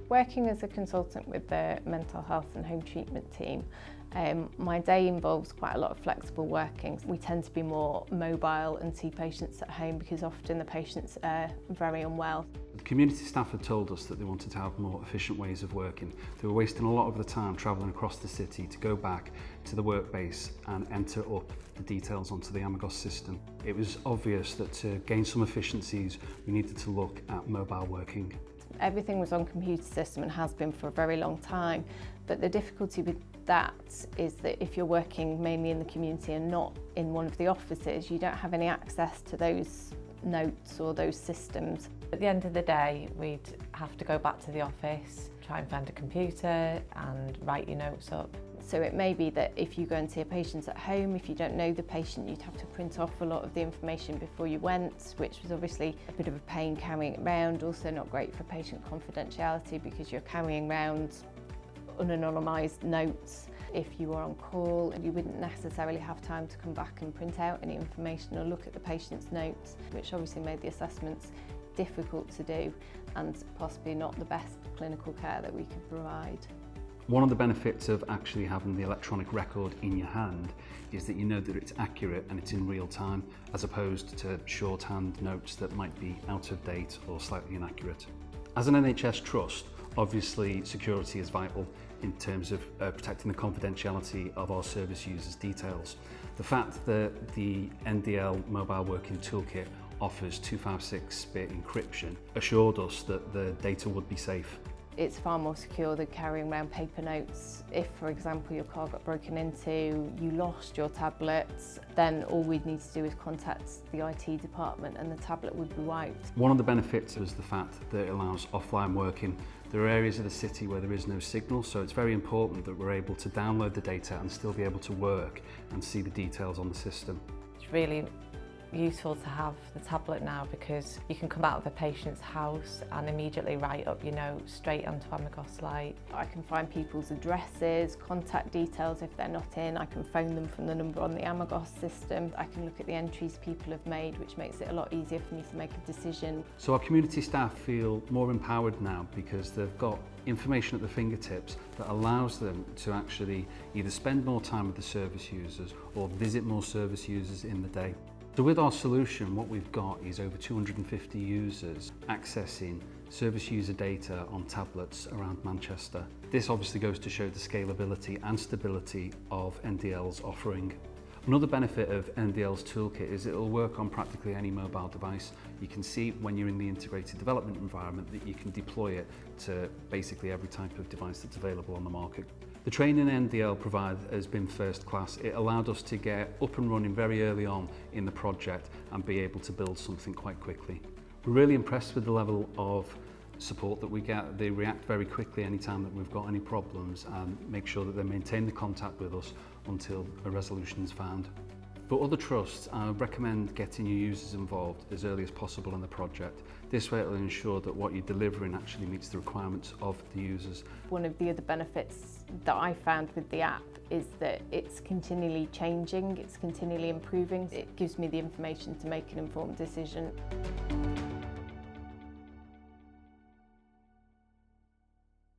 Working as a consultant with the mental health and home treatment team, my day involves quite a lot of flexible working. We tend to be more mobile and see patients at home because often the patients are very unwell. The community staff had told us that they wanted to have more efficient ways of working. They were wasting a lot of the time travelling across the city to go back to the work base and enter up the details onto the Amagos system. It was obvious that to gain some efficiencies, we needed to look at mobile working. Everything was on computer system and has been for a very long time, but the difficulty with that is that if you're working mainly in the community and not in one of the offices, you don't have any access to those notes or those systems. At the end of the day, we'd have to go back to the office, try and find a computer and write your notes up. So it may be that if you go and see a patient at home, if you don't know the patient, you'd have to print off a lot of the information before you went, which was obviously a bit of a pain carrying it around, also not great for patient confidentiality because you're carrying around unanonymised notes. If you were on call, you wouldn't necessarily have time to come back and print out any information or look at the patient's notes, which obviously made the assessments difficult to do and possibly not the best clinical care that we could provide. One of the benefits of actually having the electronic record in your hand is that you know that it's accurate and it's in real time, as opposed to shorthand notes that might be out of date or slightly inaccurate. As an NHS trust, obviously security is vital in terms of protecting the confidentiality of our service users' details. The fact that the NDL Mobile Working Toolkit offers 256-bit encryption assured us that the data would be safe. It's far more secure than carrying around paper notes. If, for example, your car got broken into, you lost your tablets, then all we'd need to do is contact the IT department and the tablet would be wiped. One of the benefits is the fact that it allows offline working. There are areas of the city where there is no signal, so it's very important that we're able to download the data and still be able to work and see the details on the system. It's really useful to have the tablet now because you can come out of a patient's house and immediately write up your notes straight onto Amagos Lite. I can find people's addresses, contact details if they're not in. I can phone them from the number on the Amagos system. I can look at the entries people have made, which makes it a lot easier for me to make a decision. So our community staff feel more empowered now because they've got information at their fingertips that allows them to actually either spend more time with the service users or visit more service users in the day. So with our solution, what we've got is over 250 users accessing service user data on tablets around Manchester. This obviously goes to show the scalability and stability of NDL's offering. Another benefit of NDL's toolkit is it'll work on practically any mobile device. You can see when you're in the integrated development environment that you can deploy it to basically every type of device that's available on the market. The training NDL provided has been first class. It allowed us to get up and running very early on in the project and be able to build something quite quickly. We're really impressed with the level of support that we get. They react very quickly anytime that we've got any problems and make sure that they maintain the contact with us until a resolution is found. For other trusts, I recommend getting your users involved as early as possible in the project. This way it will ensure that what you're delivering actually meets the requirements of the users. One of the other benefits that I found with the app is that it's continually changing, it's continually improving. It gives me the information to make an informed decision.